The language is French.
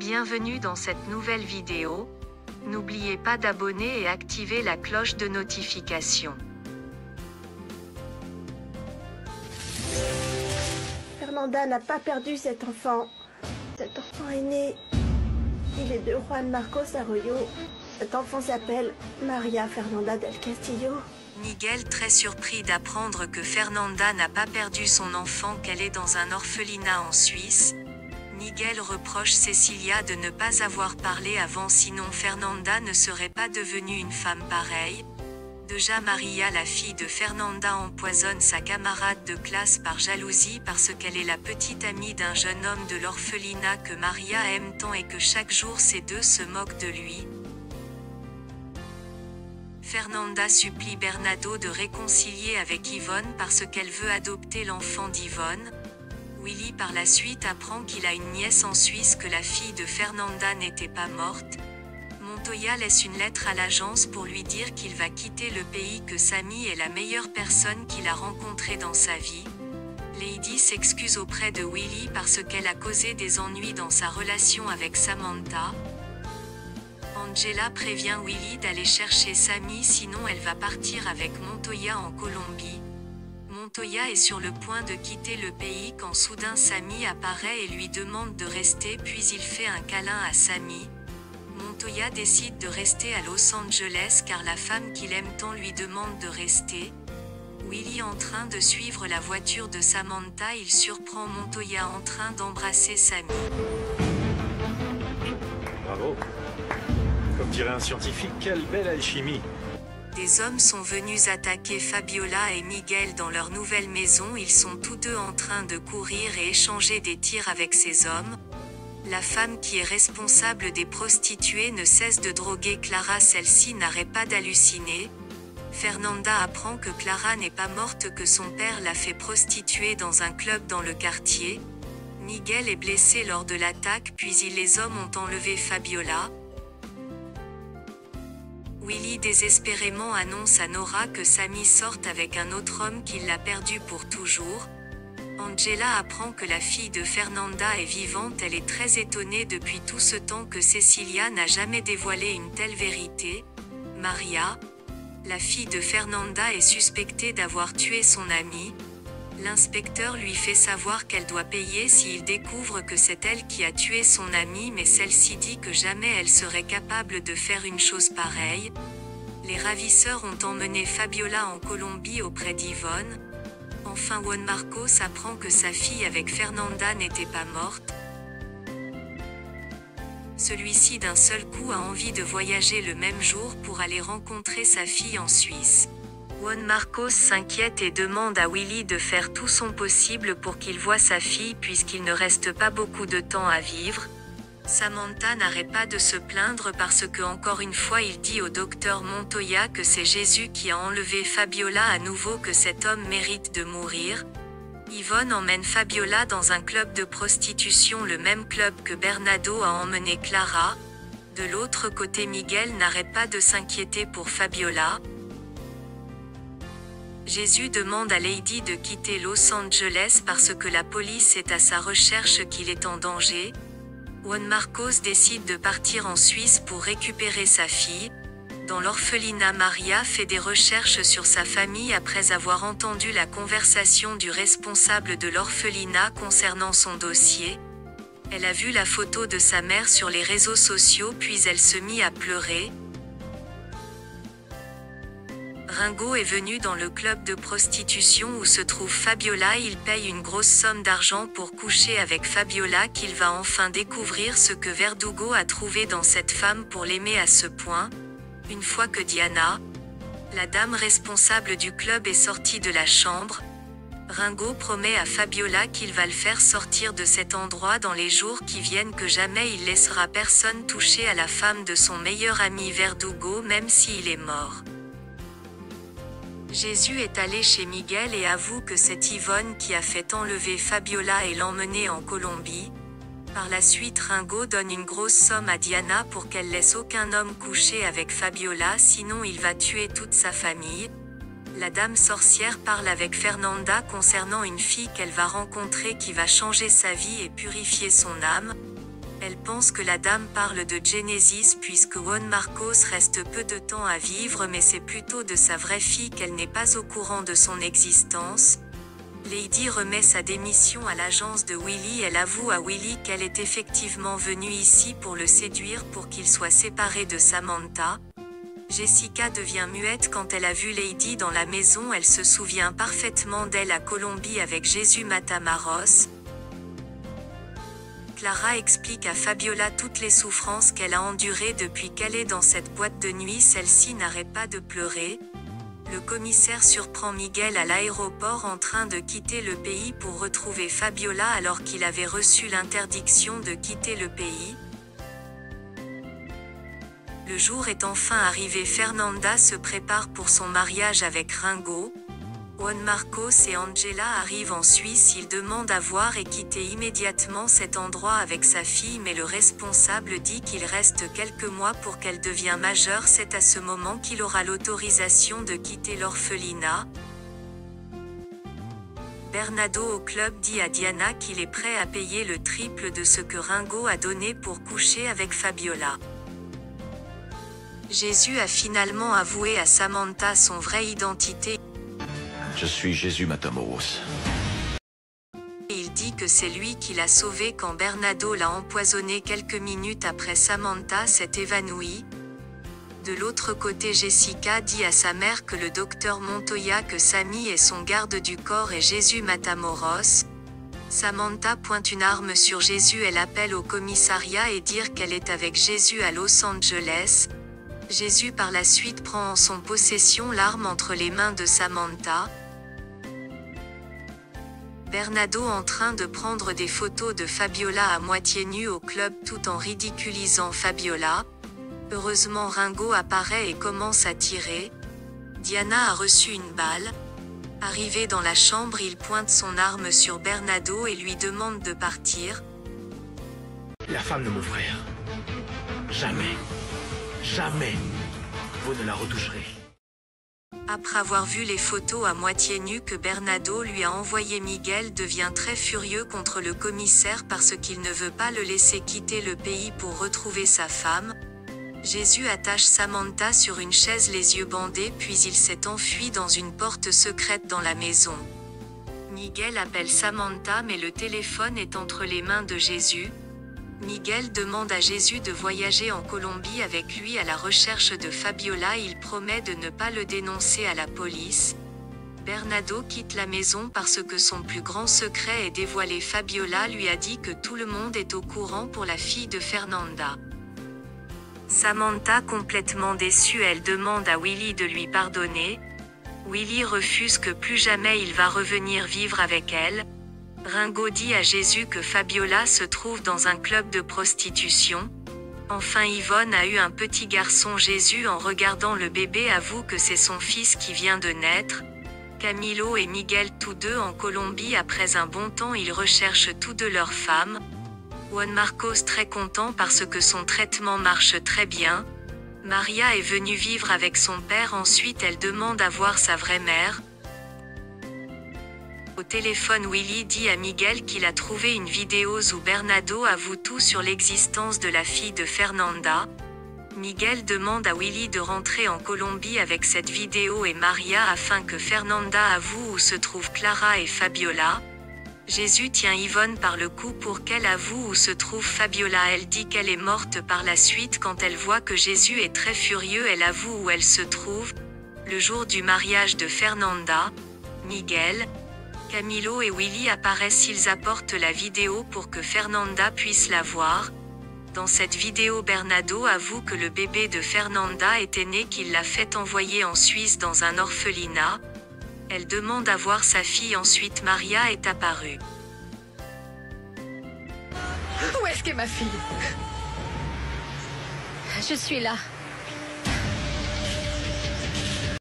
Bienvenue dans cette nouvelle vidéo. N'oubliez pas d'abonner et activer la cloche de notification. Fernanda n'a pas perdu cet enfant. Cet enfant est né. Il est de Juan Marcos Arroyo. Cet enfant s'appelle Maria Fernanda del Castillo. Miguel, très surpris d'apprendre que Fernanda n'a pas perdu son enfant, qu'elle est dans un orphelinat en Suisse. Miguel reproche Cecilia de ne pas avoir parlé avant, sinon Fernanda ne serait pas devenue une femme pareille. Déjà Maria, la fille de Fernanda, empoisonne sa camarade de classe par jalousie parce qu'elle est la petite amie d'un jeune homme de l'orphelinat que Maria aime tant et que chaque jour ces deux se moquent de lui. Fernanda supplie Bernardo de réconcilier avec Yvonne parce qu'elle veut adopter l'enfant d'Yvonne. Willy par la suite apprend qu'il a une nièce en Suisse, que la fille de Fernanda n'était pas morte. Montoya laisse une lettre à l'agence pour lui dire qu'il va quitter le pays, que Sammy est la meilleure personne qu'il a rencontrée dans sa vie. Lady s'excuse auprès de Willy parce qu'elle a causé des ennuis dans sa relation avec Samantha. Angela prévient Willy d'aller chercher Sammy, sinon elle va partir avec Montoya en Colombie. Montoya est sur le point de quitter le pays quand soudain Sammy apparaît et lui demande de rester, puis il fait un câlin à Sammy. Montoya décide de rester à Los Angeles car la femme qu'il aime tant lui demande de rester. Willy en train de suivre la voiture de Samantha, il surprend Montoya en train d'embrasser Sammy. Bravo. Comme dirait un scientifique, quelle belle alchimie. Des hommes sont venus attaquer Fabiola et Miguel dans leur nouvelle maison. Ils sont tous deux en train de courir et échanger des tirs avec ces hommes. La femme qui est responsable des prostituées ne cesse de droguer Clara, celle-ci n'arrête pas d'halluciner. Fernanda apprend que Clara n'est pas morte, que son père l'a fait prostituer dans un club dans le quartier. Miguel est blessé lors de l'attaque, puis les hommes ont enlevé Fabiola. Willy désespérément annonce à Nora que Sammy sort avec un autre homme, qu'il l'a perdu pour toujours. Angela apprend que la fille de Fernanda est vivante. Elle est très étonnée depuis tout ce temps que Cecilia n'a jamais dévoilé une telle vérité. Maria, la fille de Fernanda, est suspectée d'avoir tué son amie. L'inspecteur lui fait savoir qu'elle doit payer s'il découvre que c'est elle qui a tué son amie, mais celle-ci dit que jamais elle serait capable de faire une chose pareille. Les ravisseurs ont emmené Fabiola en Colombie auprès d'Yvonne. Enfin Juan Marcos apprend que sa fille avec Fernanda n'était pas morte. Celui-ci d'un seul coup a envie de voyager le même jour pour aller rencontrer sa fille en Suisse. Juan Marcos s'inquiète et demande à Willy de faire tout son possible pour qu'il voie sa fille puisqu'il ne reste pas beaucoup de temps à vivre. Samantha n'arrête pas de se plaindre parce que encore une fois il dit au docteur Montoya que c'est Jésus qui a enlevé Fabiola à nouveau, que cet homme mérite de mourir. Yvonne emmène Fabiola dans un club de prostitution, le même club que Bernardo a emmené Clara. De l'autre côté, Miguel n'arrête pas de s'inquiéter pour Fabiola. Jésus demande à Lady de quitter Los Angeles parce que la police est à sa recherche, qu'il est en danger. Juan Marcos décide de partir en Suisse pour récupérer sa fille. Dans l'orphelinat, Maria fait des recherches sur sa famille après avoir entendu la conversation du responsable de l'orphelinat concernant son dossier. Elle a vu la photo de sa mère sur les réseaux sociaux, puis elle se mit à pleurer. Ringo est venu dans le club de prostitution où se trouve Fabiola. Il paye une grosse somme d'argent pour coucher avec Fabiola, qu'il va enfin découvrir ce que Verdugo a trouvé dans cette femme pour l'aimer à ce point. Une fois que Diana, la dame responsable du club, est sortie de la chambre, Ringo promet à Fabiola qu'il va le faire sortir de cet endroit dans les jours qui viennent, que jamais il laissera personne toucher à la femme de son meilleur ami Verdugo, même s'il est mort. Jésus est allé chez Miguel et avoue que c'est Yvonne qui a fait enlever Fabiola et l'emmener en Colombie. Par la suite, Ringo donne une grosse somme à Diana pour qu'elle laisse aucun homme coucher avec Fabiola, sinon il va tuer toute sa famille. La dame sorcière parle avec Fernanda concernant une fille qu'elle va rencontrer qui va changer sa vie et purifier son âme. Elle pense que la dame parle de Genesis puisque Juan Marcos reste peu de temps à vivre, mais c'est plutôt de sa vraie fille qu'elle n'est pas au courant de son existence. Lady remet sa démission à l'agence de Willie. Elle avoue à Willie qu'elle est effectivement venue ici pour le séduire pour qu'il soit séparé de Samantha. Jessica devient muette quand elle a vu Lady dans la maison. Elle se souvient parfaitement d'elle à Colombie avec Jésus Matamoros. Clara explique à Fabiola toutes les souffrances qu'elle a endurées depuis qu'elle est dans cette boîte de nuit. Celle-ci n'arrête pas de pleurer. Le commissaire surprend Miguel à l'aéroport en train de quitter le pays pour retrouver Fabiola alors qu'il avait reçu l'interdiction de quitter le pays. Le jour est enfin arrivé. Fernanda se prépare pour son mariage avec Ringo. Juan Marcos et Angela arrivent en Suisse. Ils demandent à voir et quitter immédiatement cet endroit avec sa fille, mais le responsable dit qu'il reste quelques mois pour qu'elle devienne majeure. C'est à ce moment qu'il aura l'autorisation de quitter l'orphelinat. Bernardo au club dit à Diana qu'il est prêt à payer le triple de ce que Ringo a donné pour coucher avec Fabiola. Jésus a finalement avoué à Samantha son vraie identité. Je suis Jésus Matamoros. Il dit que c'est lui qui l'a sauvé quand Bernardo l'a empoisonné quelques minutes après. Samantha s'est évanouie. De l'autre côté, Jessica dit à sa mère que le docteur Montoya que Sammy est son garde du corps et Jésus Matamoros. Samantha pointe une arme sur Jésus. Elle appelle au commissariat et dit qu'elle est avec Jésus à Los Angeles. Jésus par la suite prend en son possession l'arme entre les mains de Samantha. Bernardo en train de prendre des photos de Fabiola à moitié nue au club tout en ridiculisant Fabiola. Heureusement Ringo apparaît et commence à tirer. Diana a reçu une balle. Arrivé dans la chambre, il pointe son arme sur Bernardo et lui demande de partir. La femme de mon frère. Jamais, jamais, vous ne la retoucherez. Après avoir vu les photos à moitié nues que Bernardo lui a envoyées, Miguel devient très furieux contre le commissaire parce qu'il ne veut pas le laisser quitter le pays pour retrouver sa femme. Jésus attache Samantha sur une chaise les yeux bandés puis il s'est enfui dans une porte secrète dans la maison. Miguel appelle Samantha mais le téléphone est entre les mains de Jésus. Miguel demande à Jésus de voyager en Colombie avec lui à la recherche de Fabiola. Il promet de ne pas le dénoncer à la police. Bernardo quitte la maison parce que son plus grand secret est dévoilé. Fabiola lui a dit que tout le monde est au courant pour la fille de Fernanda. Samantha complètement déçue, elle demande à Willie de lui pardonner. Willie refuse que plus jamais il va revenir vivre avec elle. Ringo dit à Jésus que Fabiola se trouve dans un club de prostitution. Enfin Yvonne a eu un petit garçon. Jésus en regardant le bébé avoue que c'est son fils qui vient de naître. Camilo et Miguel tous deux en Colombie après un bon temps ils recherchent tous deux leurs femmes. Juan Marcos très content parce que son traitement marche très bien. Maria est venue vivre avec son père. Ensuite elle demande à voir sa vraie mère. Au téléphone Willie dit à Miguel qu'il a trouvé une vidéo où Bernardo avoue tout sur l'existence de la fille de Fernanda. Miguel demande à Willie de rentrer en Colombie avec cette vidéo et Maria afin que Fernanda avoue où se trouvent Clara et Fabiola. Jésus tient Yvonne par le cou pour qu'elle avoue où se trouve Fabiola. Elle dit qu'elle est morte par la suite. Quand elle voit que Jésus est très furieux, elle avoue où elle se trouve. Le jour du mariage de Fernanda, Miguel, Camilo et Willie apparaissent. Ils apportent la vidéo pour que Fernanda puisse la voir. Dans cette vidéo, Bernardo avoue que le bébé de Fernanda était né, qu'il l'a fait envoyer en Suisse dans un orphelinat. Elle demande à voir sa fille. Ensuite Maria est apparue. Où est-ce qu'est ma fille? Je suis là.